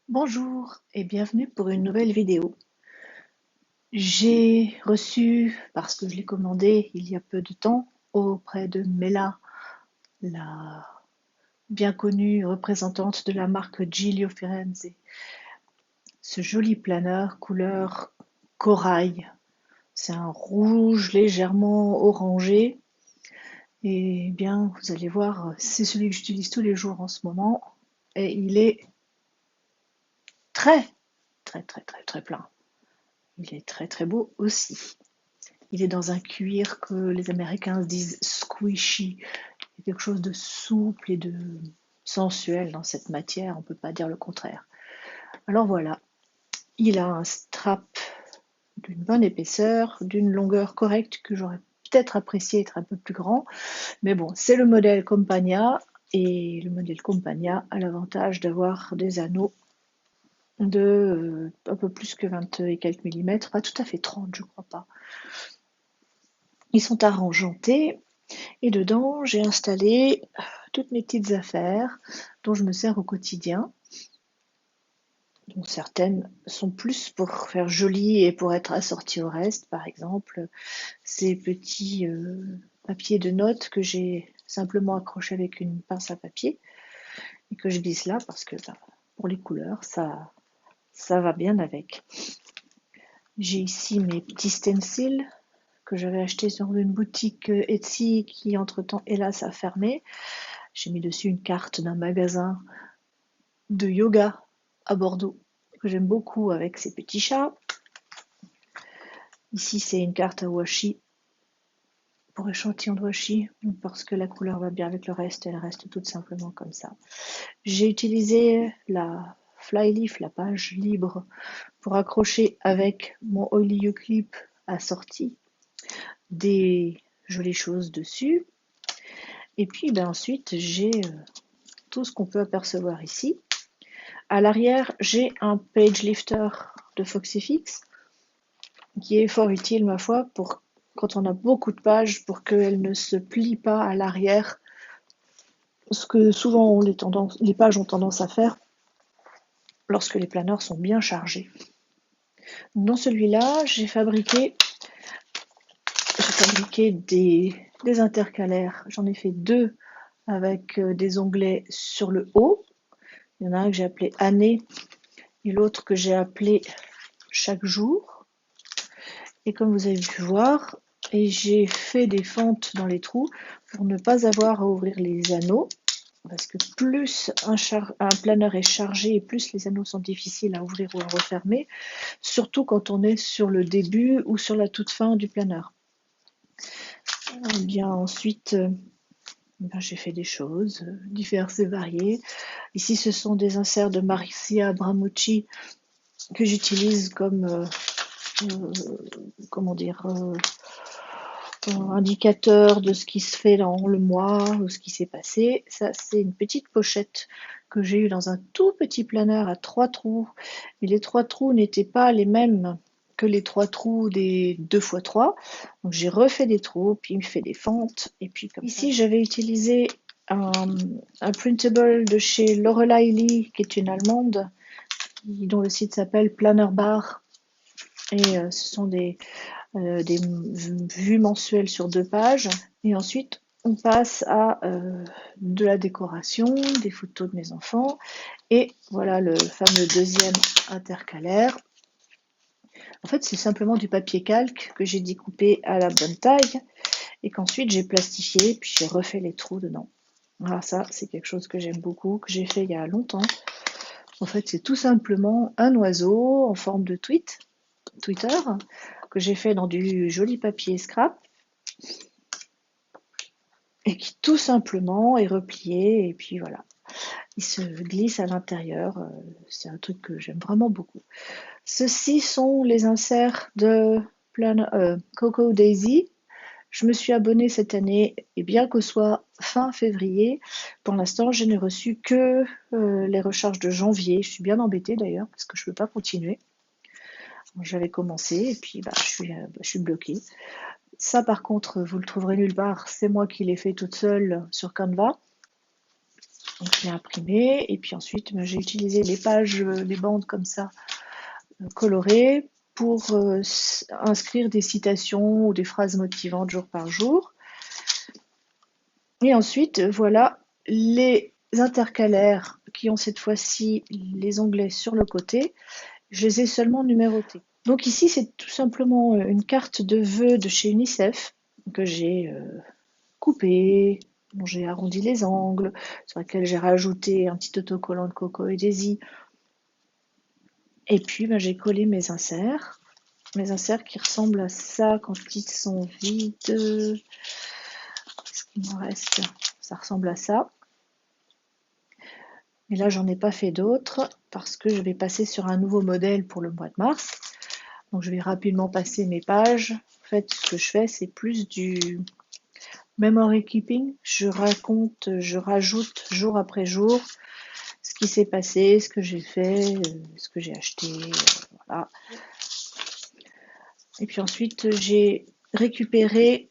Bonjour et bienvenue pour une nouvelle vidéo. J'ai reçu, parce que je l'ai commandé il y a peu de temps, auprès de Mela, la bien connue représentante de la marque Giglio Firenze, ce joli planeur couleur corail. C'est un rouge légèrement orangé et bien vous allez voir, c'est celui que j'utilise tous les jours en ce moment et il est très très plein. Il est très très beau aussi. Il est dans un cuir que les Américains disent squishy. Il y a quelque chose de souple et de sensuel dans cette matière, on ne peut pas dire le contraire. Alors voilà, il a un strap d'une bonne épaisseur, d'une longueur correcte que j'aurais peut-être apprécié être un peu plus grand. Mais bon, c'est le modèle Compagna et le modèle Compagna a l'avantage d'avoir des anneaux de un peu plus que 20 et quelques millimètres, pas tout à fait 30, je crois pas. Ils sont argentés. Et dedans, j'ai installé toutes mes petites affaires dont je me sers au quotidien. Donc certaines sont plus pour faire joli et pour être assorties au reste. Par exemple, ces petits papiers de notes que j'ai simplement accrochés avec une pince à papier et que je glisse là parce que pour les couleurs, ça va bien avec. J'ai ici mes petits stencils que j'avais achetés sur une boutique Etsy qui entre-temps, hélas, a fermé. J'ai mis dessus une carte d'un magasin de yoga à Bordeaux que j'aime beaucoup avec ses petits chats. Ici, c'est une carte à washi pour échantillon de washi parce que la couleur va bien avec le reste, elle reste tout simplement comme ça. J'ai utilisé la flyleaf, la page libre, pour accrocher avec mon Oily You Clip assorti des jolies choses dessus. Et puis ensuite, j'ai tout ce qu'on peut apercevoir ici. À l'arrière, j'ai un page lifter de Foxyfix qui est fort utile, ma foi, pour quand on a beaucoup de pages, pour qu'elles ne se plient pas à l'arrière, ce que souvent les pages ont tendance à faire lorsque les planeurs sont bien chargés. Dans celui-là, j'ai fabriqué des intercalaires. J'en ai fait deux avec des onglets sur le haut. Il y en a un que j'ai appelé année et l'autre que j'ai appelé chaque jour. Et comme vous avez pu voir, j'ai fait des fentes dans les trous pour ne pas avoir à ouvrir les anneaux. Parce que plus un planeur est chargé et plus les anneaux sont difficiles à ouvrir ou à refermer, surtout quand on est sur le début ou sur la toute fin du planeur. Bien ensuite, j'ai fait des choses diverses et variées. Ici, ce sont des inserts de Marcia Bramucci que j'utilise comme comment dire, indicateur de ce qui se fait dans le mois ou ce qui s'est passé. Ça, c'est une petite pochette que j'ai eue dans un tout petit planeur à 3 trous. Mais les 3 trous n'étaient pas les mêmes que les 3 trous des 2x3. Donc j'ai refait des trous, puis fait des fentes. Et puis comme ici, j'avais utilisé un printable de chez Lorelei Lee, qui est une Allemande, dont le site s'appelle Planner Bar. Et ce sont des vues mensuelles sur 2 pages. Et ensuite, on passe à de la décoration, des photos de mes enfants. Et voilà le fameux deuxième intercalaire. En fait, c'est simplement du papier calque que j'ai découpé à la bonne taille et qu'ensuite j'ai plastifié, puis j'ai refait les trous dedans. Voilà, ça, c'est quelque chose que j'aime beaucoup, que j'ai fait il y a longtemps. En fait, c'est tout simplement un oiseau en forme de Twitter, que j'ai fait dans du joli papier scrap et qui tout simplement est replié et puis voilà, il se glisse à l'intérieur. C'est un truc que j'aime vraiment beaucoup. Ceux-ci sont les inserts de Coco Daisy. Je me suis abonnée cette année et bien que ce soit fin février, pour l'instant je n'ai reçu que les recharges de janvier. Je suis bien embêtée d'ailleurs parce que je ne peux pas continuer. J'avais commencé et puis je suis bloquée. Ça par contre, vous le trouverez nulle part, c'est moi qui l'ai fait toute seule sur Canva. Donc je l'ai imprimé et puis ensuite j'ai utilisé les pages, les bandes comme ça colorées pour inscrire des citations ou des phrases motivantes jour par jour. Et ensuite, voilà les intercalaires qui ont cette fois-ci les onglets sur le côté. Je les ai seulement numérotés. Donc ici, c'est tout simplement une carte de vœux de chez UNICEF que j'ai coupée, dont j'ai arrondi les angles, sur laquelle j'ai rajouté un petit autocollant de Coco et Daisy. Et puis, j'ai collé mes inserts qui ressemblent à ça quand ils sont vides. Qu'est-ce qu'il me reste? Ça ressemble à ça. Mais là, j'en ai pas fait d'autres parce que je vais passer sur un nouveau modèle pour le mois de mars. Donc, je vais rapidement passer mes pages. En fait, ce que je fais, c'est plus du memory keeping. Je rajoute jour après jour ce qui s'est passé, ce que j'ai fait, ce que j'ai acheté, voilà. Et puis ensuite, j'ai récupéré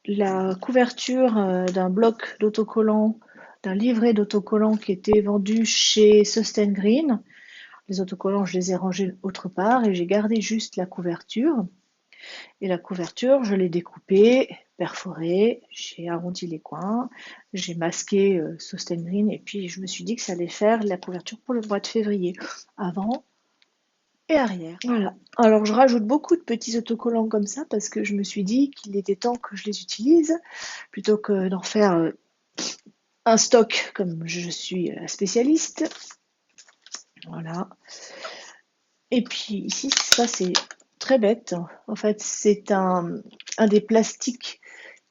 la couverture d'un bloc d'autocollants, d'un livret d'autocollants qui était vendu chez Sustain Green. Les autocollants, je les ai rangés autre part et j'ai gardé juste la couverture. Et la couverture, je l'ai découpée, perforée, j'ai arrondi les coins, j'ai masqué Sustain Green et puis je me suis dit que ça allait faire la couverture pour le mois de février, avant et arrière. Voilà. Alors je rajoute beaucoup de petits autocollants comme ça parce que je me suis dit qu'il était temps que je les utilise plutôt que d'en faire un stock comme je suis spécialiste. Voilà. Et puis ici, ça c'est très bête. En fait, c'est un des plastiques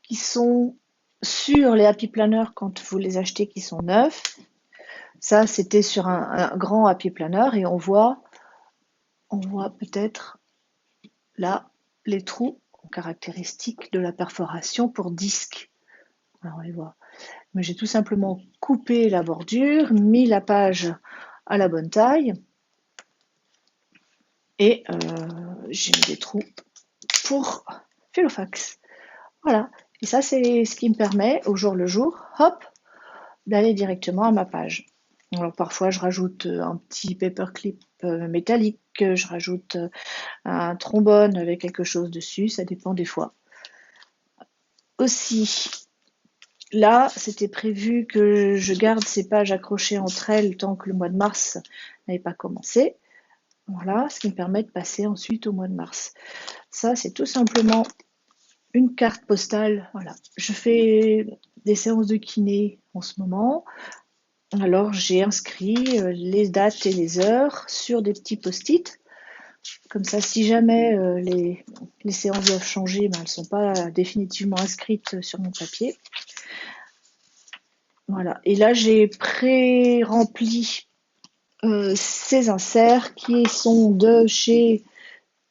qui sont sur les Happy Planner quand vous les achetez qui sont neufs. Ça, c'était sur un grand Happy Planner et on voit peut-être là les trous caractéristiques de la perforation pour disque. Alors on les voit. Mais j'ai tout simplement coupé la bordure, mis la page à la bonne taille et j'ai mis des trous pour Filofax. Voilà. Et ça, c'est ce qui me permet, au jour le jour, hop, d'aller directement à ma page. Alors parfois, je rajoute un petit paperclip métallique, je rajoute un trombone avec quelque chose dessus, ça dépend des fois. Aussi, là, c'était prévu que je garde ces pages accrochées entre elles tant que le mois de mars n'avait pas commencé. Voilà, ce qui me permet de passer ensuite au mois de mars. Ça, c'est tout simplement une carte postale. Voilà, je fais des séances de kiné en ce moment. Alors, j'ai inscrit les dates et les heures sur des petits post-it. Comme ça, si jamais les séances doivent changer, elles ne sont pas définitivement inscrites sur mon papier. Voilà. Et là, j'ai pré-rempli ces inserts qui sont de chez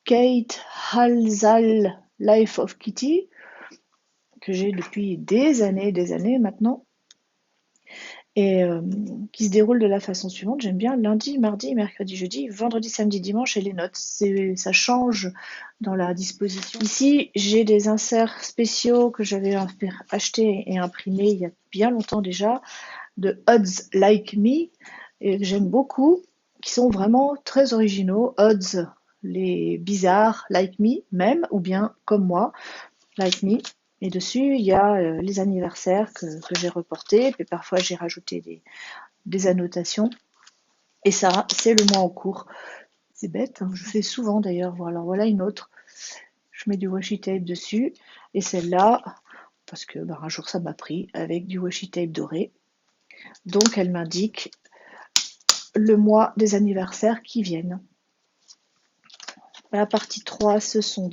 Kate Halsall Life of Kitty, que j'ai depuis des années maintenant, et qui se déroule de la façon suivante. J'aime bien lundi, mardi, mercredi, jeudi, vendredi, samedi, dimanche et les notes. Ça change dans la disposition. Ici, j'ai des inserts spéciaux que j'avais achetés et imprimés il y a bien longtemps déjà, de Odds Like Me, et que j'aime beaucoup, qui sont vraiment très originaux. Odds, les bizarres, Like Me même, ou bien comme moi, Like Me. Et dessus, il y a les anniversaires que j'ai reportés, puis parfois j'ai rajouté des annotations. Et ça, c'est le mois en cours. C'est bête, hein, je fais souvent d'ailleurs. Alors voilà une autre. Je mets du washi tape dessus. Et celle-là, parce que un jour ça m'a pris, avec du washi tape doré. Donc elle m'indique le mois des anniversaires qui viennent. La partie 3, ce sont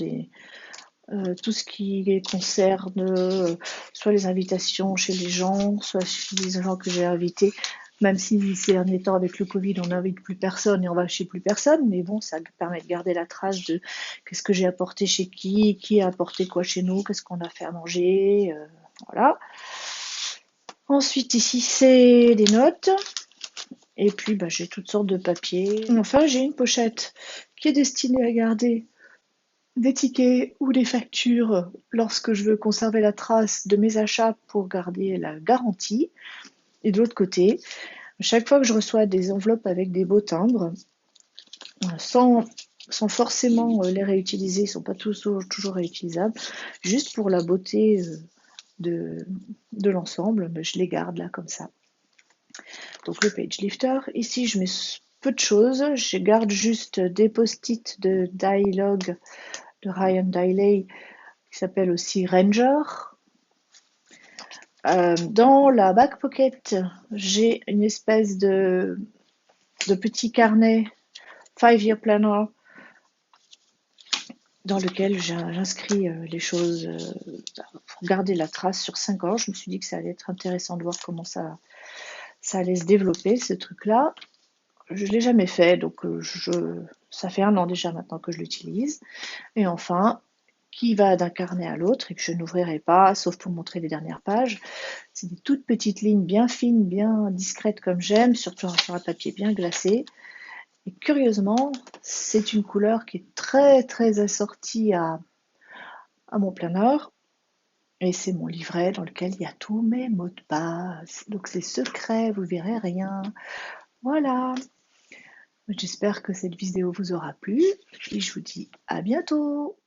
tout ce qui concerne soit les invitations chez les gens, soit chez les gens que j'ai invités, même si ces derniers temps avec le Covid on n'invite plus personne et on va chez plus personne, mais bon, ça permet de garder la trace de qu'est-ce que j'ai apporté chez qui a apporté quoi chez nous, qu'est-ce qu'on a fait à manger, voilà. Ensuite ici c'est des notes. Et puis j'ai toutes sortes de papiers. Enfin, j'ai une pochette qui est destinée à garder des tickets ou des factures lorsque je veux conserver la trace de mes achats pour garder la garantie. Et de l'autre côté, chaque fois que je reçois des enveloppes avec des beaux timbres, sans, sans forcément les réutiliser, ils ne sont pas toujours réutilisables, juste pour la beauté de, de l'ensemble, je les garde là comme ça. Donc le page lifter, ici je mets peu de choses, je garde juste des post-it de Dialogue de Ryan Dailey qui s'appelle aussi Ranger. Dans la back pocket, j'ai une espèce de petit carnet 5-year planner dans lequel j'inscris les choses pour garder la trace sur 5 ans. Je me suis dit que ça allait être intéressant de voir comment ça allait se développer, ce truc-là. Je ne l'ai jamais fait, donc ça fait 1 an déjà maintenant que je l'utilise. Et enfin, qui va d'un carnet à l'autre et que je n'ouvrirai pas, sauf pour montrer les dernières pages. C'est des toutes petites lignes bien fines, bien discrètes comme j'aime, surtout sur un papier bien glacé. Et curieusement, c'est une couleur qui est très très assortie à mon planner. Et c'est mon livret dans lequel il y a tous mes mots de passe. Donc c'est secret, vous verrez rien. Voilà. J'espère que cette vidéo vous aura plu et je vous dis à bientôt.